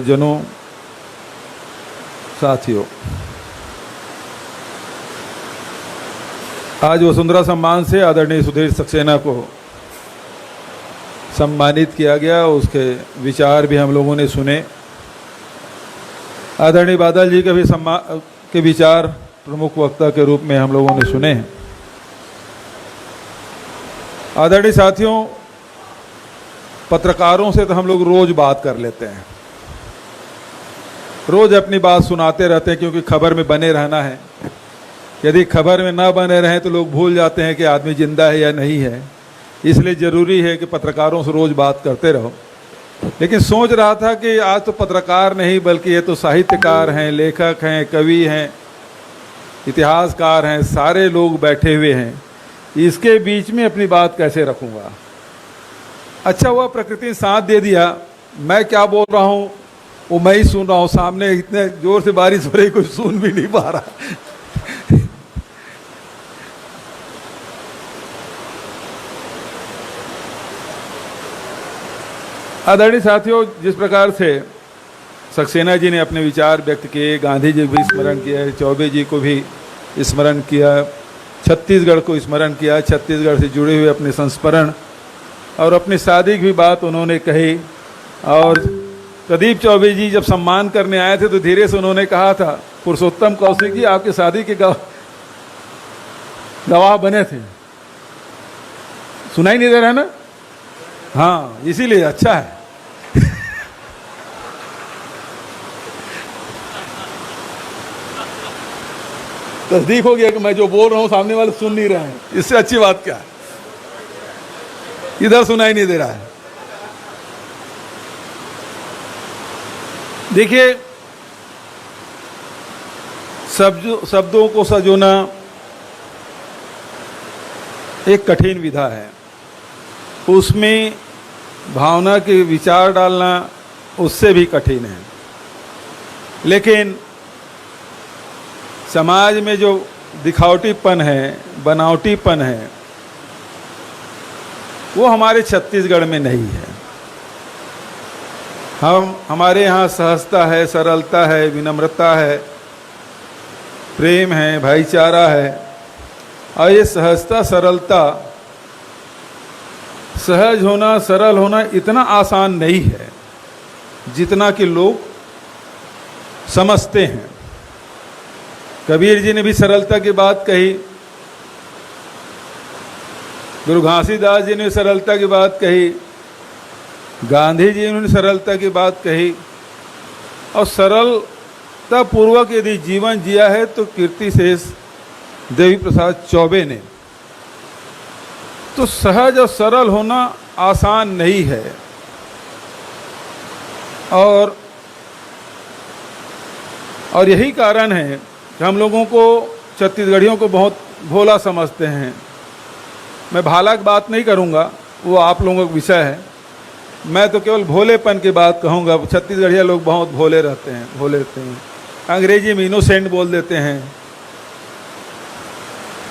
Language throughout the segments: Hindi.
जनों, साथियों, आज वसुंधरा सम्मान से आदरणीय सुधीर सक्सेना को सम्मानित किया गया। उसके विचार भी हम लोगों ने सुने। आदरणीय बादल जी के विचार प्रमुख वक्ता के रूप में हम लोगों ने सुने हैं। आदरणीय साथियों, पत्रकारों से तो हम लोग रोज बात कर लेते हैं, रोज अपनी बात सुनाते रहते हैं, क्योंकि खबर में बने रहना है। यदि खबर में ना बने रहें तो लोग भूल जाते हैं कि आदमी जिंदा है या नहीं है। इसलिए ज़रूरी है कि पत्रकारों से रोज़ बात करते रहो। लेकिन सोच रहा था कि आज तो पत्रकार नहीं बल्कि ये तो साहित्यकार हैं, लेखक हैं, कवि हैं, इतिहासकार हैं, सारे लोग बैठे हुए हैं। इसके बीच में अपनी बात कैसे रखूँगा। अच्छा हुआ प्रकृति ने साथ दे दिया। मैं क्या बोल रहा हूँ वो मैं ही सुन रहा हूँ। सामने इतने जोर से बारिश हो रही, कोई सुन भी नहीं पा रहा। आदरणीय साथियों, जिस प्रकार से सक्सेना जी ने अपने विचार व्यक्त किए, गांधी जी को भी स्मरण किया, चौबे जी को भी स्मरण किया, छत्तीसगढ़ को स्मरण किया, छत्तीसगढ़ से जुड़े हुए अपने संस्मरण और अपनी शादी की भी बात उन्होंने कही। और प्रदीप चौबे जी जब सम्मान करने आए थे तो धीरे से उन्होंने कहा था, पुरुषोत्तम कौशिक जी आपकी शादी के गवाह बने थे। सुनाई नहीं दे रहा है ना? हाँ, इसीलिए अच्छा है। तस्दीक हो गया कि मैं जो बोल रहा हूं सामने वाले सुन नहीं रहे हैं। इससे अच्छी बात क्या है? इधर सुनाई नहीं दे रहा है। देखिए, शब्दों को सजोना एक कठिन विधा है। उसमें भावना के विचार डालना उससे भी कठिन है। लेकिन समाज में जो दिखावटीपन है, बनावटीपन है, वो हमारे छत्तीसगढ़ में नहीं है। हमारे यहाँ सहजता है, सरलता है, विनम्रता है, प्रेम है, भाईचारा है। और ये सहजता, सरलता, सहज होना, सरल होना इतना आसान नहीं है जितना कि लोग समझते हैं। कबीर जी ने भी सरलता की बात कही, गुरु घासीदास जी ने सरलता की बात कही, गांधी जी ने सरलता की बात कही। और सरलता पूर्वक यदि जीवन जिया है तो कीर्तिशेष देवी प्रसाद चौबे ने। तो सहज और सरल होना आसान नहीं है। और यही कारण है कि हम लोगों को, छत्तीसगढ़ियों को बहुत भोला समझते हैं। मैं भाला की बात नहीं करूंगा, वो आप लोगों का विषय है। मैं तो केवल भोलेपन की बात कहूंगा। छत्तीसगढ़िया लोग बहुत भोले रहते हैं, भोले रहते हैं। अंग्रेजी में इनोसेंट बोल देते हैं।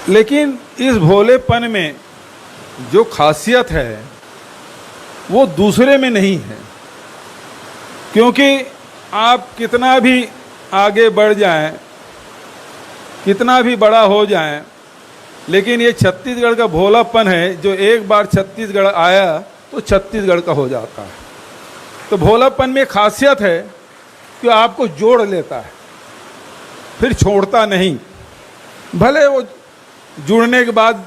लेकिन इस भोलेपन में जो खासियत है वो दूसरे में नहीं है। क्योंकि आप कितना भी आगे बढ़ जाएं, कितना भी बड़ा हो जाएं, लेकिन ये छत्तीसगढ़ का भोलापन है जो एक बार छत्तीसगढ़ आया तो छत्तीसगढ़ का हो जाता है। तो भोलापन में खासियत है कि आपको जोड़ लेता है, फिर छोड़ता नहीं। भले वो जुड़ने के बाद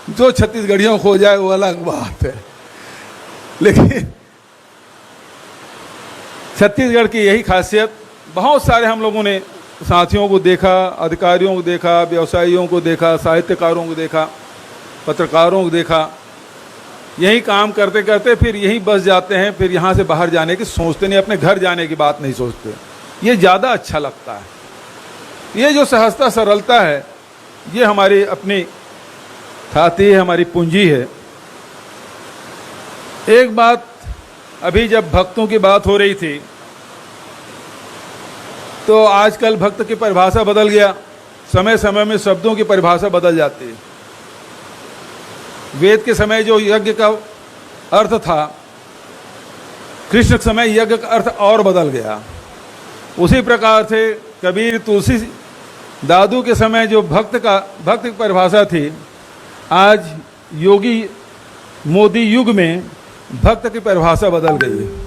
जो छत्तीसगढ़ियों खो जाए वो अलग बात है। लेकिन छत्तीसगढ़ की यही खासियत, बहुत सारे हम लोगों ने साथियों को देखा, अधिकारियों को देखा, व्यवसायियों को देखा, साहित्यकारों को देखा, पत्रकारों को देखा, यही काम करते करते फिर यहीं बस जाते हैं। फिर यहाँ से बाहर जाने की सोचते नहीं, अपने घर जाने की बात नहीं सोचते। ये ज़्यादा अच्छा लगता है। ये जो सहजता, सरलता है, ये हमारी अपनी खाती है, हमारी पूंजी है। एक बात, अभी जब भक्तों की बात हो रही थी तो आजकल भक्त की परिभाषा बदल गया। समय समय में शब्दों की परिभाषा बदल जाती है। वेद के समय जो यज्ञ का अर्थ था कृष्ण के समय यज्ञ का अर्थ और बदल गया। उसी प्रकार से कबीर तुलसी दादू के समय जो भक्त की परिभाषा थी, आज योगी मोदी युग में भक्त की परिभाषा बदल गई है।